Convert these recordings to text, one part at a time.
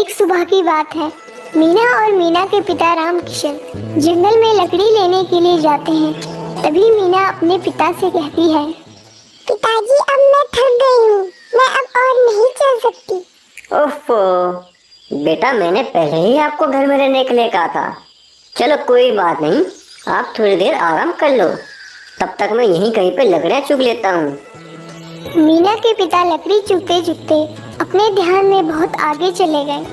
एक सुबह की बात है। मीना और मीना के पिता राम किशन जंगल में लकड़ी लेने के लिए जाते हैं। तभी मीना अपने पिता से कहती है, पिताजी अब मैं थक गई हूँ, मैं अब और नहीं चल सकती। ओफो बेटा, मैंने पहले ही आपको घर में रहने के लिए कहा था। चलो कोई बात नहीं, आप थोड़ी देर आराम कर लो, तब तक मैं यहीं कहीं पे लकड़ियाँ चुग लेता हूँ। मीना के पिता लकड़ी चुगते चुगते अपने ध्यान में बहुत आगे चले गए।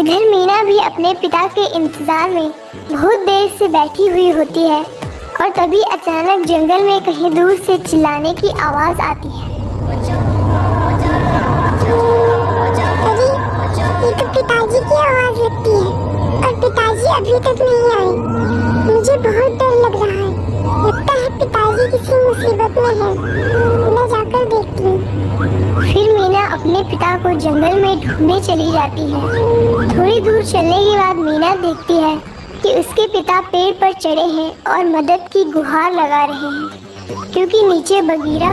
इधर मीना भी अपने पिता के इंतजार में बहुत देर से बैठी हुई होती है और तभी अचानक जंगल में कहीं दूर से चिल्लाने की आवाज आती है। अरे, ये तो पिताजी की आवाज लगती है और पिताजी अभी तक नहीं आए। मुझे बहुत डर लग रहा है, लगता है पिताजी किसी मुसीबत में है। मैं जाकर देखती हूँ। फिर मीना अपने पिता को जंगल में ढूंढने चली जाती है। थोड़ी दूर चलने के बाद मीना देखती है कि उसके पिता पेड़ पर चढ़े हैं और मदद की गुहार लगा रहे हैं, क्योंकि नीचे बगीरा।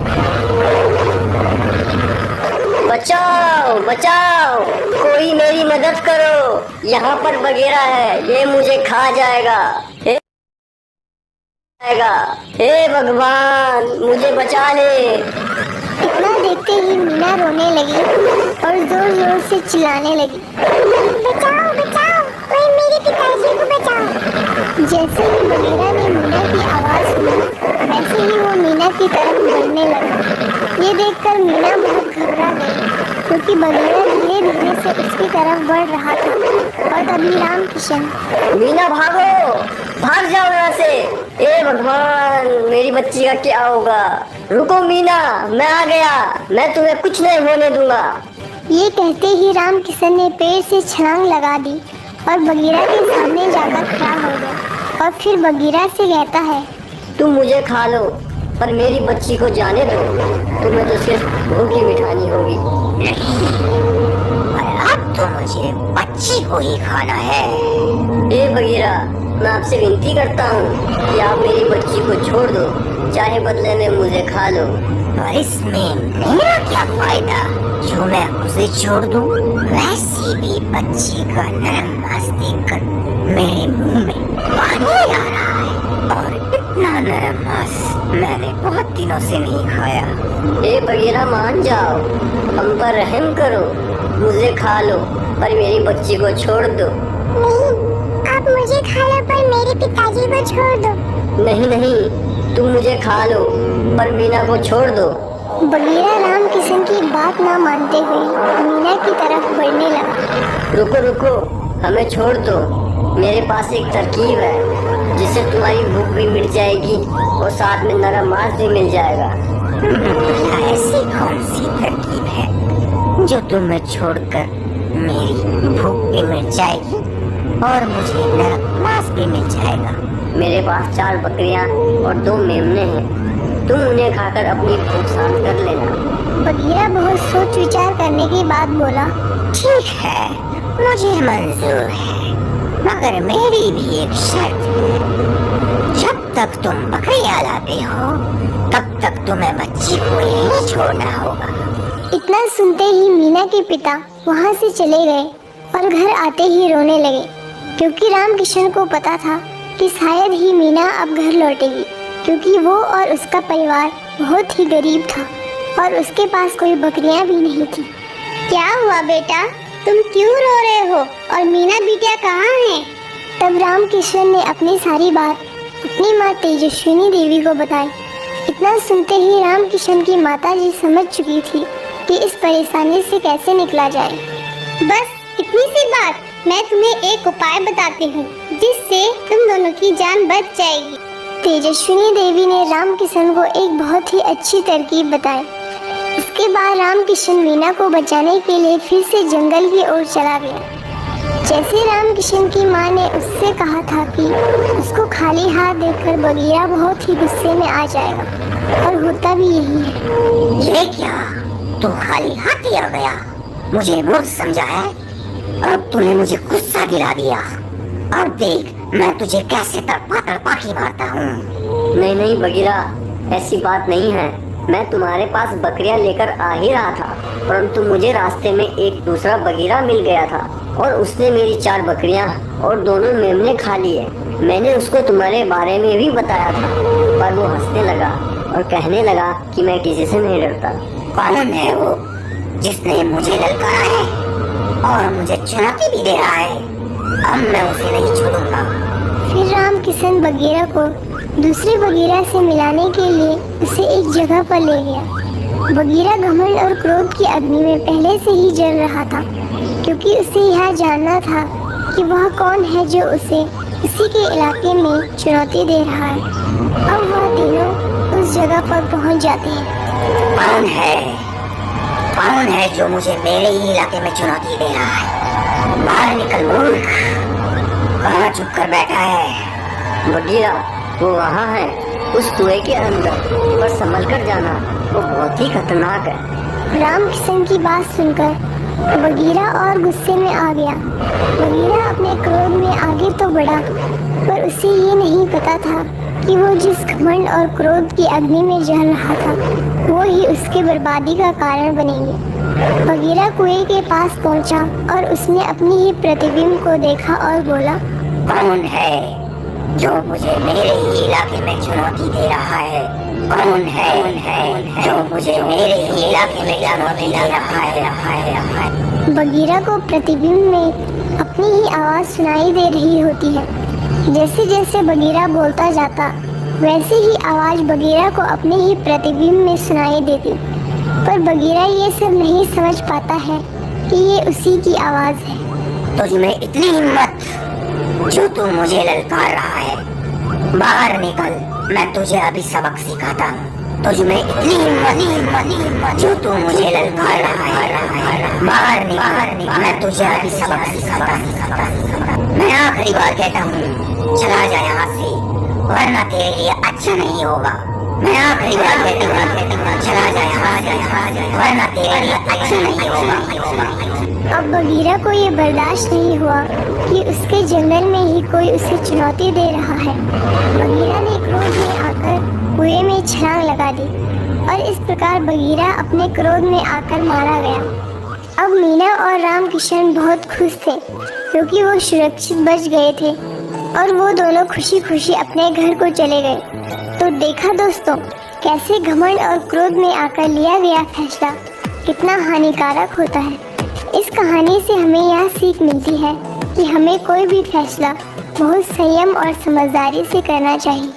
बचाओ बचाओ, कोई मेरी मदद करो, यहाँ पर बगीरा है, ये मुझे खा जाएगा। हे भगवान, मुझे बचा ले। इतना देखते ही मीना रोने लगी और जोर जोर से चिल्लाने लगी, बचाओ बचाओ, कोई मेरे पिताजी को बचाओ। जैसे ही बगीरा ने मीना की आवाज सुनी, वैसे ही वो मीना की तरफ बढ़ने लगा। ये देखकर मीना बहुत घबरा गई, क्योंकि बगीरा धीरे धीरे से उसकी तरफ बढ़ रहा था। और तभी राम किशन, मीना भागो, भाग जाओ यहाँ से। हे भगवान, मेरी बच्ची का क्या होगा? रुको मीना, मैं आ गया, मैं तुम्हें कुछ नहीं होने दूंगा। ये कहते ही राम किशन ने पेड़ से छलांग लगा दी और बगीरा के सामने जाकर खड़ा हो गया। और फिर बगीरा से कहता है, तुम मुझे खा लो, पर मेरी बच्ची को जाने दो, तुम्हें तो सिर्फ भूख ही मिटानी होगी। अब तो मुझे बच्ची को ही खाना है। हे बगीरा, मैं आपसे विनती करता हूँ कि आप मेरी बच्ची को छोड़ दो, चाहे बदले में मुझे खा लो। और इसमें मेरा क्या फायदा जो मैं उसे छोड़ दूं? वैसे भी बच्ची का नरम मांस देखकर मेरे मुंह में पानी आ रहा है, और इतना नरम मांस मैंने बहुत दिनों से नहीं खाया। हे बगीरा, मान जाओ, हम पर रहम करो, मुझे खा लो, पर मेरी बच्ची को छोड़ दो। नहीं, आप मुझे खा लो पर मेरे पिताजी को छोड़ दो। नहीं नहीं, तुम मुझे खा लो, पर मीना को छोड़ दो। बगीरा राम किशन की बात ना मानते हुए मीना की तरफ बढ़ने लगा। रुको रुको, हमें छोड़ दो, मेरे पास एक तरकीब है जिससे तुम्हारी भूख भी मिट जाएगी और साथ में नरम मांस भी मिल जाएगा। ऐसी कौन सी तरकीब है जो तुम्हें छोड़कर मेरी भूख भी मिट जाएगी और मुझे नरम मांस भी मिल जाएगा? मेरे पास 4 बकरियां और 2 मेमने हैं, तुम उन्हें खाकर अपनी भूख शांत कर लेना। बगीरा बहुत सोच विचार करने के बाद बोला, ठीक है, मुझे मंजूर है, मगर मेरी भी एक शर्त है। जब तक तुम बकरियां लाते हो तब तक तुम्हें बच्ची को यहीं छोड़ना होगा। इतना सुनते ही मीना के पिता वहाँ से चले गए और घर आते ही रोने लगे, क्योंकि राम किशन को पता था कि शायद ही मीना अब घर लौटेगी, क्योंकि वो और उसका परिवार बहुत ही गरीब था और उसके पास कोई बकरियां भी नहीं थी। क्या हुआ बेटा, तुम क्यों रो रहे हो और मीना बिटिया कहाँ है? तब राम किशन ने अपनी सारी बात अपनी माँ तेजस्विनी देवी को बताई। इतना सुनते ही राम किशन की माता जी समझ चुकी थी कि इस परेशानी से कैसे निकला जाए। बस इतनी सी बात, मैं तुम्हें एक उपाय बताती हूँ जिससे तुम दोनों की जान बच जाएगी। तेजस्विनी देवी ने राम किशन को एक बहुत ही अच्छी तरकीब बताई। इसके बाद राम किशन मीना को बचाने के लिए फिर से जंगल की ओर चला गया। जैसे राम किशन की माँ ने उससे कहा था कि उसको खाली हाथ देखकर बगीरा बहुत ही गुस्से में आ जाएगा, और होता भी यही है। ये क्या, तू खाली हाथ ही आ गया? मुझे मूर्ख समझा है, अब तूने मुझे गुस्सा दिला दिया। अब देख मैं तुझे कैसे तड़पा तड़पा के मारता हूँ। नहीं नहीं बगीरा, ऐसी बात नहीं है, मैं तुम्हारे पास बकरियां लेकर आ ही रहा था, परंतु मुझे रास्ते में एक दूसरा बगीरा मिल गया था और उसने मेरी 4 बकरियां और दोनों मेमने खा लिए। मैंने उसको तुम्हारे बारे में भी बताया था, पर वो हंसने लगा और कहने लगा कि मैं किसी से नहीं डरता। कौन है वो जिसने मुझे ललकारा है और मुझे चुनौती भी दे रहा है? अब मैं उसे नहीं छोड़ूंगा। फिर राम किशन बगीरा को दूसरे बगीरा से मिलाने के लिए उसे एक जगह पर ले गया। बगीरा घमंड और क्रोध की अग्नि में पहले से ही जल रहा था, क्योंकि उसे यह जानना था कि वह कौन है जो उसे इसी के इलाके में चुनौती दे रहा है। अब वह तीनों उस जगह पर पहुंच जाते हैं। कौन है जो मुझे मेरे ही इलाके में चुनौती दे रहा है? बाहर निकल मूर्ख, कहाँ चुप कर बैठा है? बगीरा वो वहाँ है, उस कुएं के अंदर, पर संभल कर जाना, वो बहुत ही खतरनाक है। राम किशन की बात सुनकर बगीरा और गुस्से में आ गया। बगीरा अपने क्रोध में आगे तो बढ़ा, पर उसे ये नहीं पता था कि वो जिस घमंड और क्रोध की अग्नि में जल रहा था वो ही उसके बर्बादी का कारण बनेंगे। बगीरा कुएं के पास पहुंचा और उसने अपनी ही प्रतिबिंब को देखा और बोला, कौन है जो मुझे मेरे ही इलाके में चुनौती दे रहा है? कौन है जो मुझे मेरे ही इलाके में चुनौती दे रहा है? बगीरा को प्रतिबिंब में अपनी ही आवाज सुनाई दे रही होती है। जैसे जैसे बगीरा बोलता जाता वैसे ही आवाज बगीरा को अपने ही प्रतिबिंब में सुनाई देती, पर बगीरा ये सब नहीं समझ पाता है कि ये उसी की आवाज है। तुझ में इतनी हिम्मत जो तू मुझे ललकार रहा है? बाहर निकल, मैं तुझे अभी सबक सिखाता हूँ। तुझ में इतनी हिम्मत जो तू मुझे ललकार रहा है? बाहर निकल, मैं तुझे अभी सबक सिखाता हूँ। मैं आखिरी बार कहता हूँ, चला जा यहाँ से, वरना तेरे लिए अच्छा नहीं होगा। मैं आखिरी बार कहता हूँ, चला जा यहाँ से, वरना तेरे लिए अच्छा नहीं होगा। अब बगीरा को ये बर्दाश्त नहीं हुआ कि उसके जंगल में ही कोई उसे चुनौती दे रहा है। बगीरा ने क्रोध में आकर कुएं में छलांग लगा दी और इस प्रकार बगीरा अपने क्रोध में आकर मारा गया। अब मीना और राम किशन बहुत खुश थे, क्योंकि वो सुरक्षित बच गए थे और वो दोनों खुशी खुशी अपने घर को चले गए। तो देखा दोस्तों, कैसे घमंड और क्रोध में आकर लिया गया फैसला कितना हानिकारक होता है। इस कहानी से हमें यह सीख मिलती है कि हमें कोई भी फैसला बहुत संयम और समझदारी से करना चाहिए।